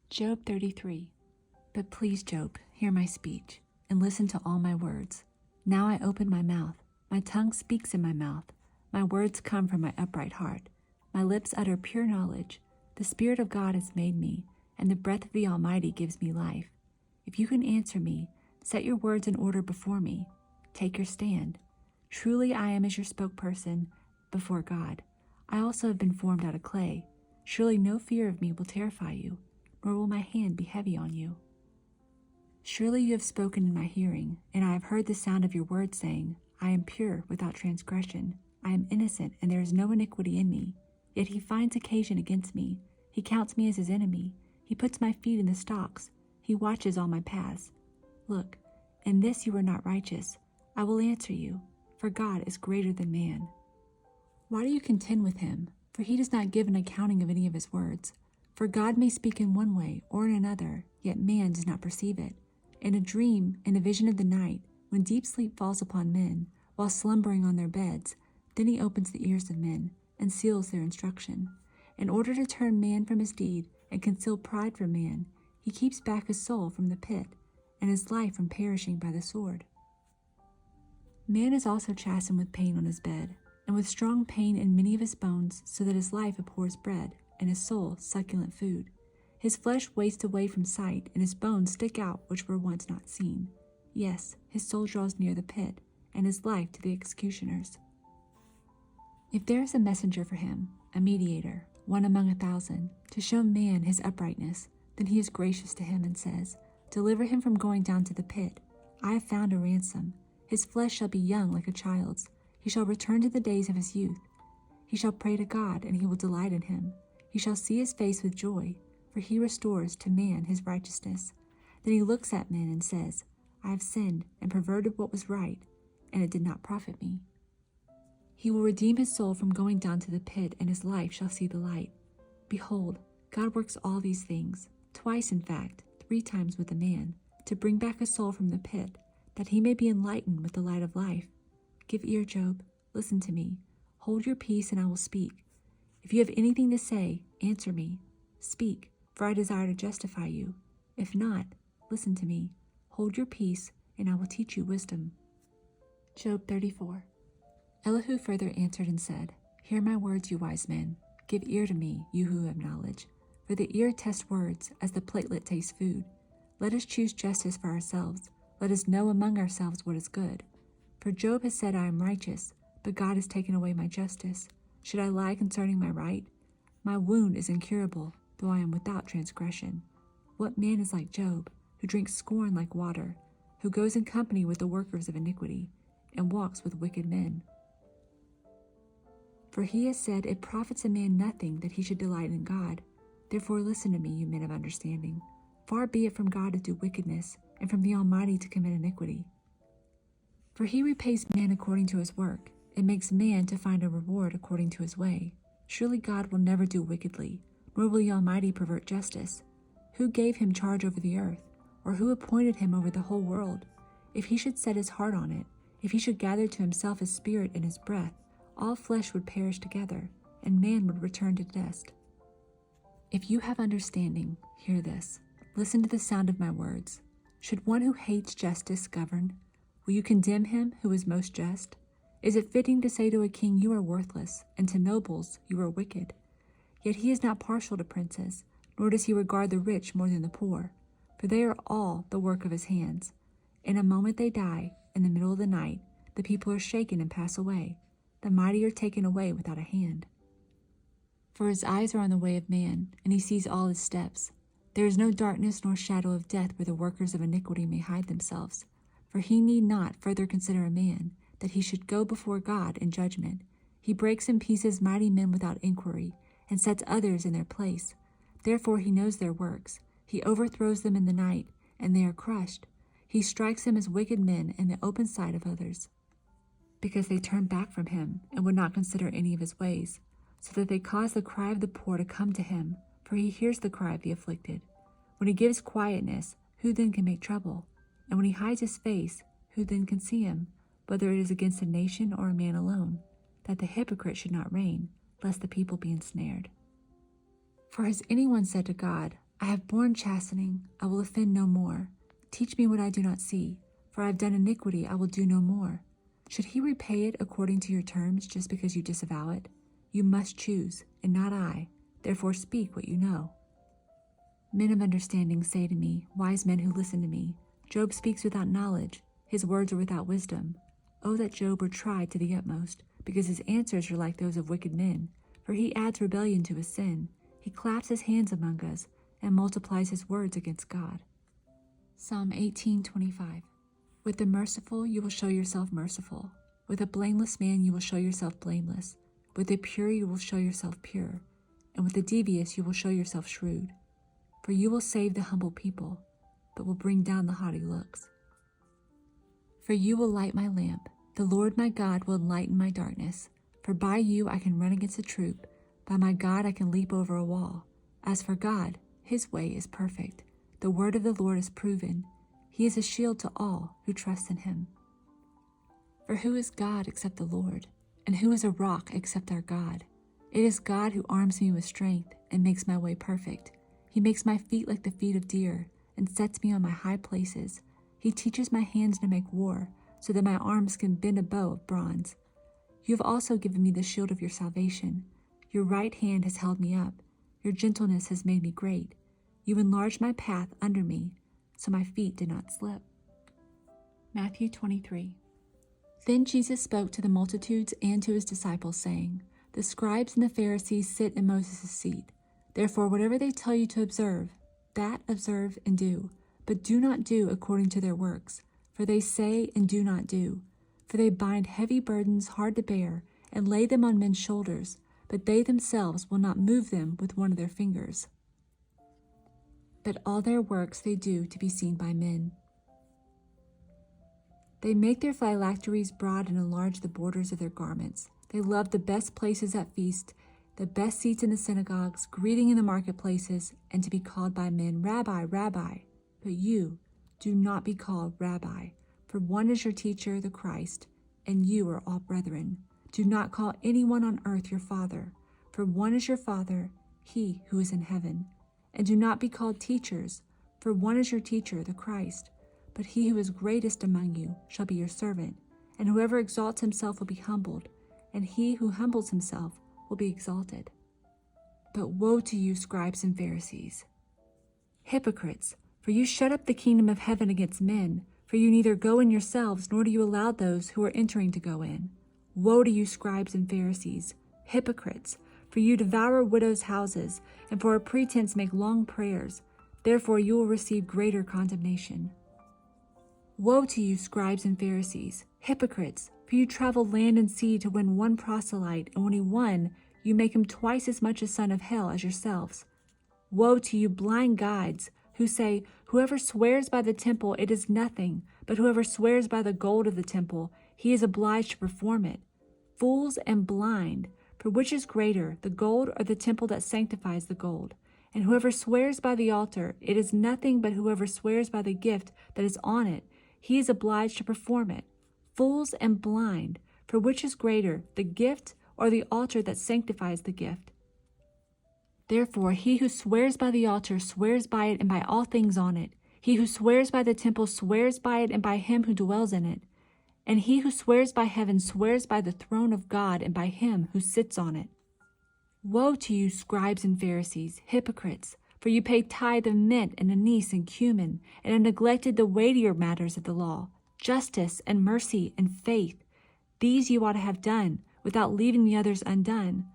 Job 33. But please, Job, hear my speech, and listen to all my words. Now I open my mouth. My tongue speaks in my mouth. My words come from my upright heart. My lips utter pure knowledge. The Spirit of God has made me, and the breath of the Almighty gives me life. If you can answer me, set your words in order before me. Take your stand. Truly I am as your spokesperson before God. I also have been formed out of clay. Surely no fear of me will terrify you, nor will my hand be heavy on you. Surely you have spoken in my hearing, and I have heard the sound of your words saying, I am pure without transgression. I am innocent, and there is no iniquity in me. Yet he finds occasion against me. He counts me as his enemy. He puts my feet in the stocks. He watches all my paths. Look, in this you are not righteous. I will answer you, for God is greater than man. Why do you contend with him? For he does not give an accounting of any of his words. For God may speak in one way or in another, yet man does not perceive it. In a dream, in a vision of the night, when deep sleep falls upon men, while slumbering on their beds, then he opens the ears of men and seals their instruction. In order to turn man from his deed and conceal pride from man, he keeps back his soul from the pit and his life from perishing by the sword. Man is also chastened with pain on his bed, and with strong pain in many of his bones, so that his life abhors bread, and his soul succulent food. His flesh wastes away from sight, and his bones stick out which were once not seen. Yes, his soul draws near the pit, and his life to the executioners. If there is a messenger for him, a mediator, one among 1,000, to show man his uprightness, then he is gracious to him and says, Deliver him from going down to the pit. I have found a ransom. His flesh shall be young like a child's. He shall return to the days of his youth. He shall pray to God, and he will delight in him. He shall see his face with joy, for he restores to man his righteousness. Then he looks at men and says, I have sinned and perverted what was right, and it did not profit me. He will redeem his soul from going down to the pit, and his life shall see the light. Behold, God works all these things, twice in fact, 3 times with a man, to bring back a soul from the pit, that he may be enlightened with the light of life. Give ear, Job, listen to me. Hold your peace, and I will speak. If you have anything to say, answer me. Speak, for I desire to justify you. If not, listen to me. Hold your peace, and I will teach you wisdom. Job 34. Elihu further answered and said, Hear my words, you wise men. Give ear to me, you who have knowledge. For the ear tests words, as the platelet tastes food. Let us choose justice for ourselves. Let us know among ourselves what is good. For Job has said, I am righteous, but God has taken away my justice. Should I lie concerning my right? My wound is incurable, though I am without transgression. What man is like Job, who drinks scorn like water, who goes in company with the workers of iniquity, and walks with wicked men? For he has said, It profits a man nothing that he should delight in God. Therefore listen to me, you men of understanding. Far be it from God to do wickedness, and from the Almighty to commit iniquity. For he repays man according to his work, and makes man to find a reward according to his way. Surely God will never do wickedly, nor will the Almighty pervert justice. Who gave him charge over the earth, or who appointed him over the whole world? If he should set his heart on it, if he should gather to himself his spirit and his breath, all flesh would perish together, and man would return to dust. If you have understanding, hear this. Listen to the sound of my words. Should one who hates justice govern? Will you condemn him who is most just? Is it fitting to say to a king, You are worthless, and to nobles, You are wicked? Yet he is not partial to princes, nor does he regard the rich more than the poor, for they are all the work of his hands. In a moment they die, in the middle of the night, the people are shaken and pass away. The mighty are taken away without a hand. For his eyes are on the way of man, and he sees all his steps. There is no darkness nor shadow of death where the workers of iniquity may hide themselves. For he need not further consider a man, that he should go before God in judgment. He breaks in pieces mighty men without inquiry, and sets others in their place. Therefore he knows their works. He overthrows them in the night, and they are crushed. He strikes them as wicked men in the open sight of others, because they turn back from him, and would not consider any of his ways, so that they cause the cry of the poor to come to him, for he hears the cry of the afflicted. When he gives quietness, who then can make trouble? And when he hides his face, who then can see him, whether it is against a nation or a man alone, that the hypocrite should not reign, lest the people be ensnared? For has anyone said to God, I have borne chastening, I will offend no more. Teach me what I do not see, for I have done iniquity, I will do no more. Should he repay it according to your terms just because you disavow it? You must choose, and not I. Therefore speak what you know. Men of understanding say to me, wise men who listen to me, Job speaks without knowledge, his words are without wisdom. Oh, that Job were tried to the utmost, because his answers are like those of wicked men. For he adds rebellion to his sin. He claps his hands among us, and multiplies his words against God. Psalm 18:25. With the merciful you will show yourself merciful. With a blameless man you will show yourself blameless. With the pure you will show yourself pure. And with the devious you will show yourself shrewd. For you will save the humble people, but will bring down the haughty looks. For you will light my lamp. The Lord my God will enlighten my darkness. For by you I can run against a troop. By my God I can leap over a wall. As for God, his way is perfect. The word of the Lord is proven. He is a shield to all who trust in him. For who is God except the Lord? And who is a rock except our God? It is God who arms me with strength and makes my way perfect. He makes my feet like the feet of deer and sets me on my high places. He teaches my hands to make war, so that my arms can bend a bow of bronze. You have also given me the shield of your salvation. Your right hand has held me up. Your gentleness has made me great. You enlarged my path under me, so my feet did not slip. Matthew 23. Then Jesus spoke to the multitudes and to his disciples, saying, The scribes and the Pharisees sit in Moses' seat. Therefore, whatever they tell you to observe, that observe and do. But do not do according to their works, for they say and do not do. For they bind heavy burdens hard to bear and lay them on men's shoulders, but they themselves will not move them with one of their fingers. But all their works they do to be seen by men. They make their phylacteries broad and enlarge the borders of their garments. They love the best places at feast, the best seats in the synagogues, greeting in the marketplaces, and to be called by men, Rabbi, Rabbi. But you, do not be called Rabbi, for one is your teacher, the Christ, and you are all brethren. Do not call anyone on earth your father, for one is your Father, he who is in heaven. And do not be called teachers, for one is your teacher, the Christ. But he who is greatest among you shall be your servant, and whoever exalts himself will be humbled, and he who humbles himself will be exalted. But woe to you, scribes and Pharisees, hypocrites! For you shut up the kingdom of heaven against men, for you neither go in yourselves, nor do you allow those who are entering to go in. Woe to you, scribes and Pharisees, hypocrites! For you devour widows' houses, and for a pretense make long prayers. Therefore you will receive greater condemnation. Woe to you, scribes and Pharisees, hypocrites! For you travel land and sea to win one proselyte, and when he won, you make him twice as much a son of hell as yourselves. Woe to you, blind guides, who say, Whoever swears by the temple, it is nothing, but whoever swears by the gold of the temple, he is obliged to perform it. Fools and blind! For which is greater, the gold or the temple that sanctifies the gold? And whoever swears by the altar, it is nothing but whoever swears by the gift that is on it, he is obliged to perform it. Fools and blind! For which is greater, the gift or the altar that sanctifies the gift? Therefore, he who swears by the altar swears by it and by all things on it. He who swears by the temple swears by it and by him who dwells in it. And he who swears by heaven swears by the throne of God and by him who sits on it. Woe to you, scribes and Pharisees, hypocrites! For you pay tithe of mint and anise and cumin, and have neglected the weightier matters of the law, justice and mercy and faith. These you ought to have done, without leaving the others undone.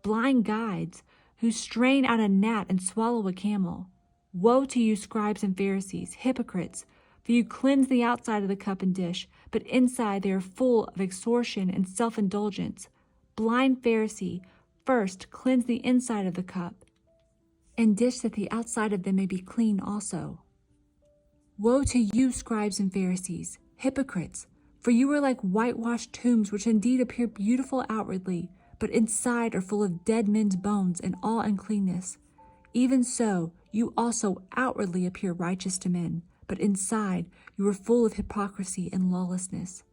Blind guides, who strain out a gnat and swallow a camel. Woe to you, scribes and Pharisees, hypocrites! For you cleanse the outside of the cup and dish, but inside they are full of extortion and self-indulgence. Blind Pharisee, first cleanse the inside of the cup and dish, that the outside of them may be clean also. Woe to you, scribes and Pharisees, hypocrites! For you are like whitewashed tombs, which indeed appear beautiful outwardly, but inside are full of dead men's bones and all uncleanness. Even so, you also outwardly appear righteous to men, but inside you are full of hypocrisy and lawlessness.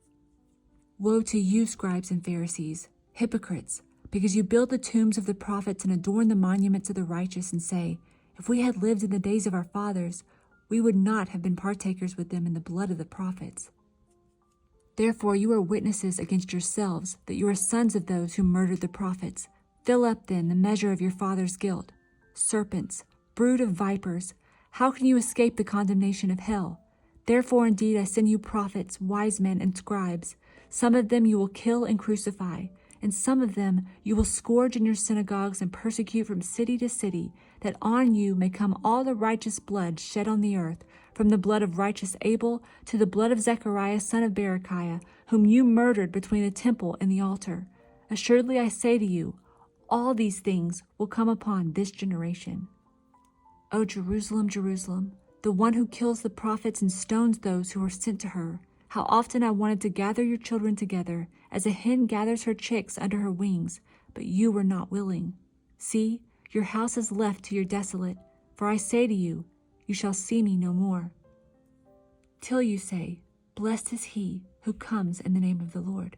Woe to you, scribes and Pharisees, hypocrites! Because you build the tombs of the prophets and adorn the monuments of the righteous, and say, If we had lived in the days of our fathers, we would not have been partakers with them in the blood of the prophets. Therefore you are witnesses against yourselves that you are sons of those who murdered the prophets. Fill up then the measure of your father's guilt. Serpents, brood of vipers, how can you escape the condemnation of hell? Therefore indeed I send you prophets, wise men, and scribes. Some of them you will kill and crucify, and some of them you will scourge in your synagogues and persecute from city to city, that on you may come all the righteous blood shed on the earth, from the blood of righteous Abel to the blood of Zechariah son of Berechiah, whom you murdered between the temple and the altar. Assuredly I say to you, all these things will come upon this generation. O Jerusalem, Jerusalem, the one who kills the prophets and stones those who are sent to her, how often I wanted to gather your children together, as a hen gathers her chicks under her wings, but you were not willing. See, your house is left to your desolate, for I say to you, you shall see me no more. Till you say, blessed is he who comes in the name of the Lord.